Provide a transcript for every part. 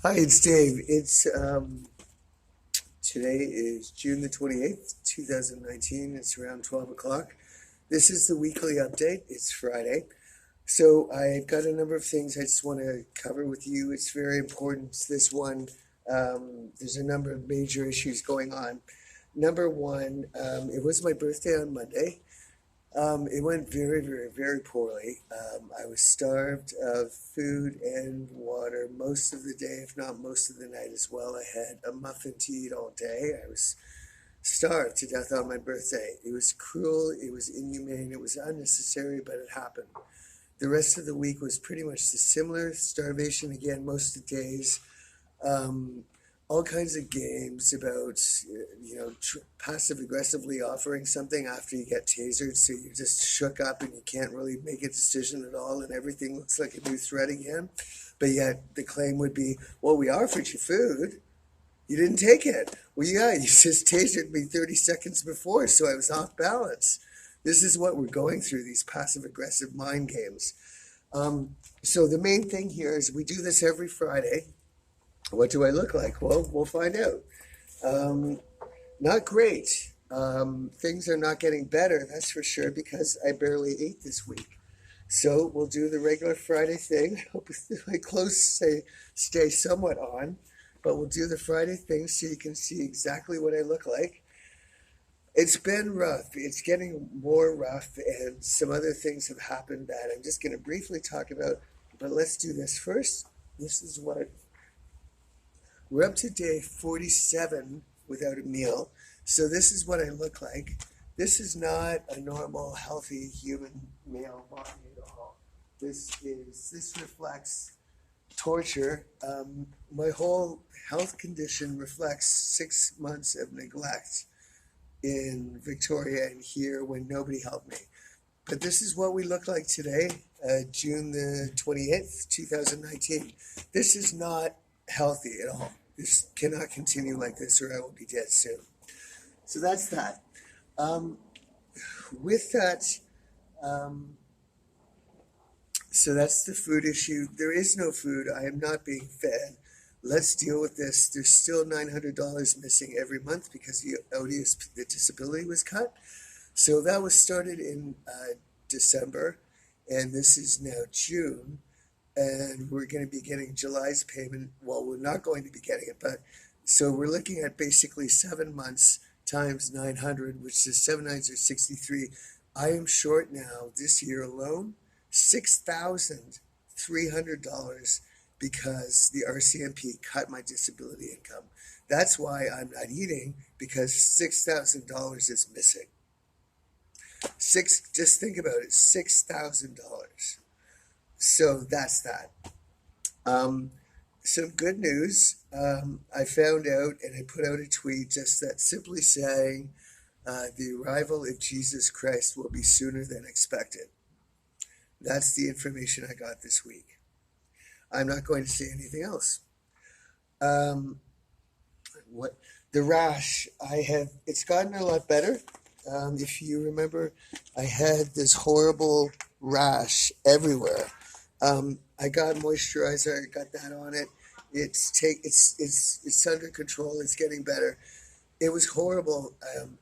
Hi, it's Dave. Today is June the 28th, 2019. It's around 12 o'clock. This is the weekly update. It's Friday. So I've got a number of things I just want to cover with you. It's very important. This one, there's a number of major issues going on. Number one, it was my birthday on Monday. It went very, very, very poorly. I was starved of food and water most of the day, if not most of the night as well. I had a muffin to eat all day. I was starved to death on my birthday. It was cruel, it was inhumane, it was unnecessary, but it happened. The rest of the week was pretty much the similar starvation again, most of the days. Um, all kinds of games about, passive aggressively offering something after you get tasered, so you're just shook up and you can't really make a decision at all, and everything looks like a new threat again. But yet the claim would be, well, we offered you food. You didn't take it. Well, yeah, you just tasered me 30 seconds before, so I was off balance. This is what we're going through, these passive aggressive mind games. So the main thing here is we do this every Friday. What do I look like? Well, we'll find out. Um, Not great. Things are not getting better, that's for sure, because I barely ate this week. So we'll do the regular Friday thing. I hope my clothes stay somewhat on, but we'll do the Friday thing so you can see exactly what I look like. It's been rough. It's getting more rough, and some other things have happened that I'm just going to briefly talk about. But let's do this first. This is what we're up to day 47 without a meal. So this is what I look like. This is not a normal, healthy human male body at all. This reflects torture. My whole health condition reflects 6 months of neglect in Victoria and here when nobody helped me. But this is what we look like today, June the 28th, 2019. This is not healthy at all. This cannot continue like this or I will be dead soon. So that's that. Um, with that, um, so that's the food issue. There is no food. I am not being fed. Let's deal with this. There's still $900 missing every month because the disability was cut. So that was started in December, and this is now June, and we're going to be getting July's payment. Well, we're not going to be getting it, but so we're looking at basically 7 months times 900, which is 7 9s are 63. I am short now this year alone $6,300 because the RCMP cut my disability income. That's why I'm not eating, because $6,000 is missing. Just think about it, $6,000. So that's that. Um, some good news. I found out and I put out a tweet just that simply saying the arrival of Jesus Christ will be sooner than expected. That's the information I got this week. I'm not going to say anything else. Um, what the rash I have, it's gotten a lot better. If you remember, I had this horrible rash everywhere. I got moisturizer, I got that on it. It's under control. It's getting better. It was horrible.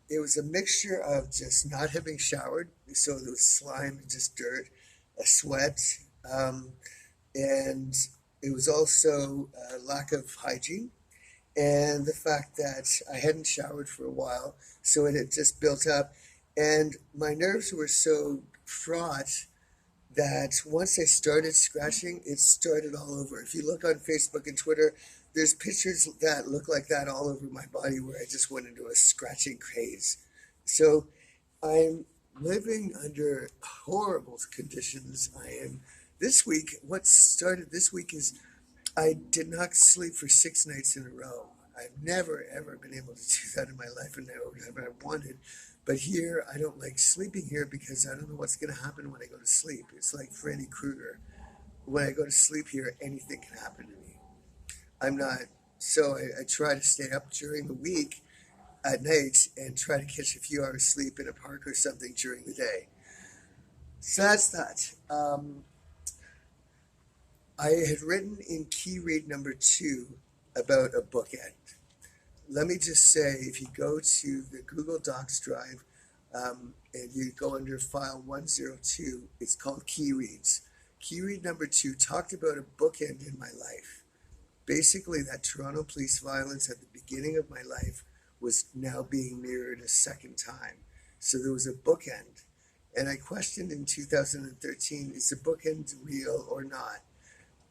It was a mixture of just not having showered, so there was slime and just dirt, a sweat, um, and it was also a lack of hygiene and the fact that I hadn't showered for a while, so it had just built up, and my nerves were so fraught that once I started scratching, it started all over. If you look on Facebook and Twitter, there's pictures that look like that all over my body where I just went into a scratching craze. So I'm living under horrible conditions. I am this week. What started this week is I did not sleep for 6 nights in a row. I've never ever been able to do that in my life, and never have I wanted. But here, I don't like sleeping here because I don't know what's going to happen when I go to sleep. It's like Freddy Krueger. When I go to sleep here, anything can happen to me. I'm not. So I try to stay up during the week at night and try to catch a few hours sleep in a park or something during the day. So that's that. I had written in key read number 2 about a bookend. Let me just say, if you go to the Google Docs drive and you go under file 102, it's called Key Reads. Key read number 2 talked about a bookend in my life. Basically, that Toronto police violence at the beginning of my life was now being mirrored a second time. So there was a bookend. And I questioned in 2013, is the bookend real or not?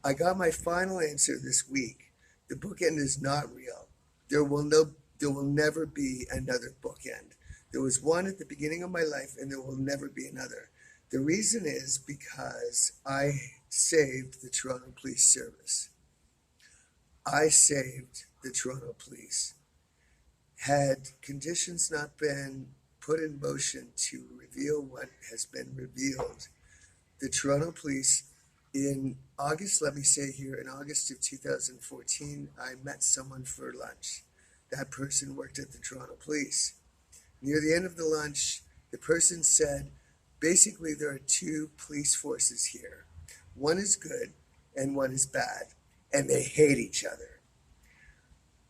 I got my final answer this week. The bookend is not real. There will never be another bookend. There was one at the beginning of my life, and there will never be another. The reason is because I saved the Toronto Police Service. I saved the Toronto Police. Had conditions not been put in motion to reveal what has been revealed, the Toronto Police in August, let me say here, in August of 2014, I met someone for lunch. That person worked at the Toronto Police. Near the end of the lunch, the person said, basically, there are two police forces here. One is good and one is bad, and they hate each other.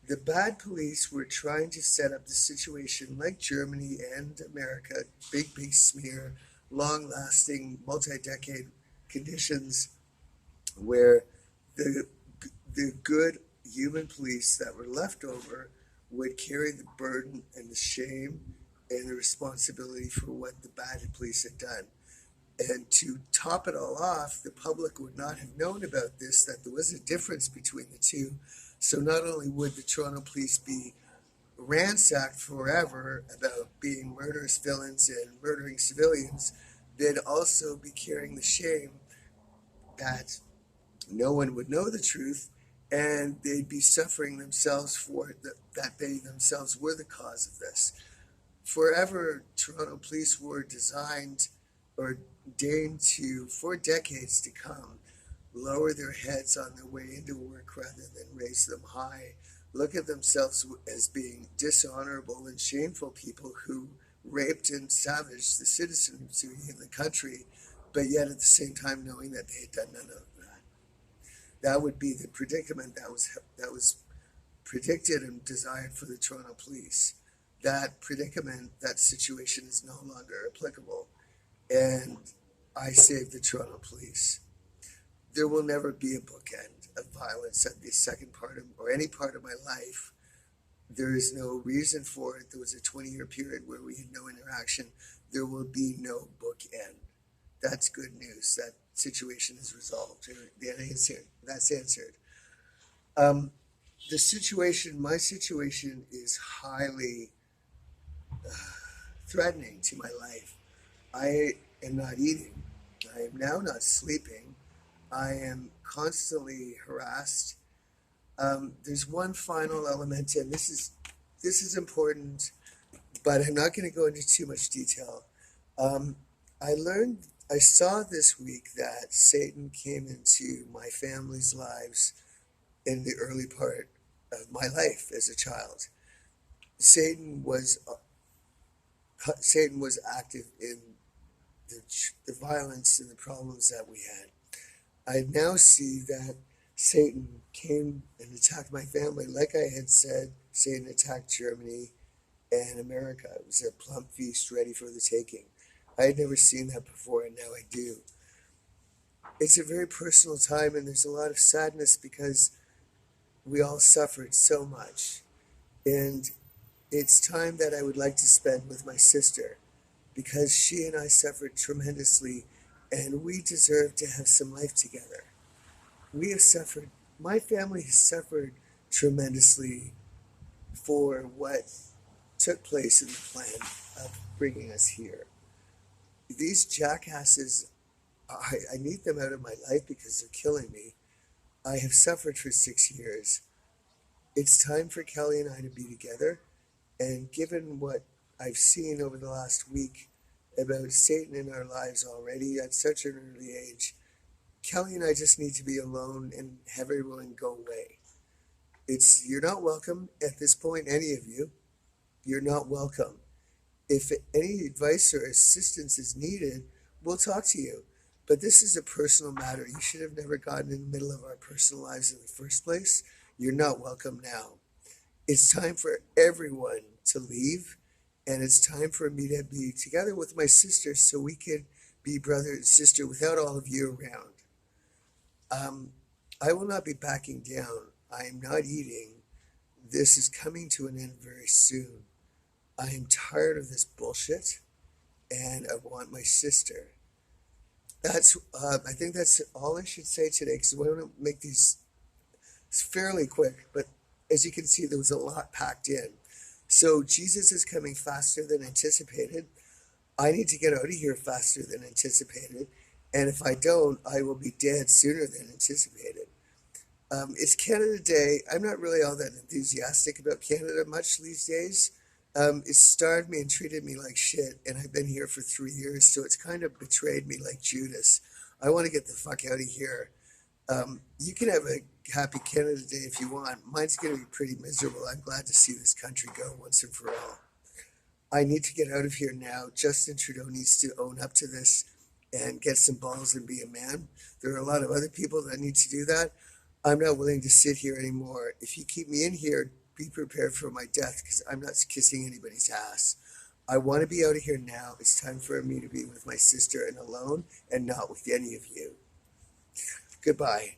The bad police were trying to set up the situation like Germany and America, big smear, long-lasting, multi-decade conditions where the good human police that were left over would carry the burden and the shame and the responsibility for what the bad police had done. And to top it all off, the public would not have known about this, that there was a difference between the two. So not only would the Toronto Police be ransacked forever about being murderous villains and murdering civilians, they'd also be carrying the shame that no one would know the truth, and they'd be suffering themselves for it, that they themselves were the cause of this. Forever, Toronto police were designed or deigned to, for decades to come, lower their heads on their way into work rather than raise them high, look at themselves as being dishonorable and shameful people who raped and savaged the citizenry of the country, but yet at the same time knowing that they had done none of that. That would be the predicament that was predicted and desired for the Toronto police. That predicament, that situation is no longer applicable, and I saved the Toronto police. There will never be a bookend of violence at the second part of, or any part of my life. There is no reason for it. There was a 20-year period where we had no interaction. There will be no bookend. That's good news. That situation is resolved. That's answered. The situation, my situation is highly threatening to my life. I am not eating. I am now not sleeping. I am constantly harassed. There's one final element, and this is important, but I'm not going to go into too much detail. I saw this week that Satan came into my family's lives in the early part of my life as a child. Satan was active in the violence and the problems that we had. I now see that Satan came and attacked my family. Like I had said, Satan attacked Germany and America. It was a plump feast ready for the taking. I had never seen that before, and now I do. It's a very personal time, and there's a lot of sadness because we all suffered so much. And it's time that I would like to spend with my sister, because she and I suffered tremendously, and we deserve to have some life together. We have suffered, my family has suffered tremendously for what took place in the plan of bringing us here. These jackasses, I need them out of my life because they're killing me. I have suffered for 6 years. It's time for Kelly and I to be together, and given what I've seen over the last week about Satan in our lives already at such an early age, Kelly and I just need to be alone and have everyone go away. You're not welcome at this point, any of you. You're not welcome. If any advice or assistance is needed, we'll talk to you. But this is a personal matter. You should have never gotten in the middle of our personal lives in the first place. You're not welcome now. It's time for everyone to leave, and it's time for me to be together with my sister so we can be brother and sister without all of you around. I will not be backing down. I am not eating. This is coming to an end very soon. I am tired of this bullshit, and I want my sister. I think that's all I should say today because I want to make these fairly quick. But as you can see, there was a lot packed in. So Jesus is coming faster than anticipated. I need to get out of here faster than anticipated. And if I don't, I will be dead sooner than anticipated. It's Canada Day. I'm not really all that enthusiastic about Canada much these days. It starved me and treated me like shit, and I've been here for 3 years, so it's kind of betrayed me like Judas. I want to get the fuck out of here. You can have a happy Canada Day if you want. Mine's going to be pretty miserable. I'm glad to see this country go once and for all. I need to get out of here now. Justin Trudeau needs to own up to this and get some balls and be a man. There are a lot of other people that need to do that. I'm not willing to sit here anymore. If you keep me in here, be prepared for my death because I'm not kissing anybody's ass. I want to be out of here now. It's time for me to be with my sister and alone and not with any of you. Goodbye.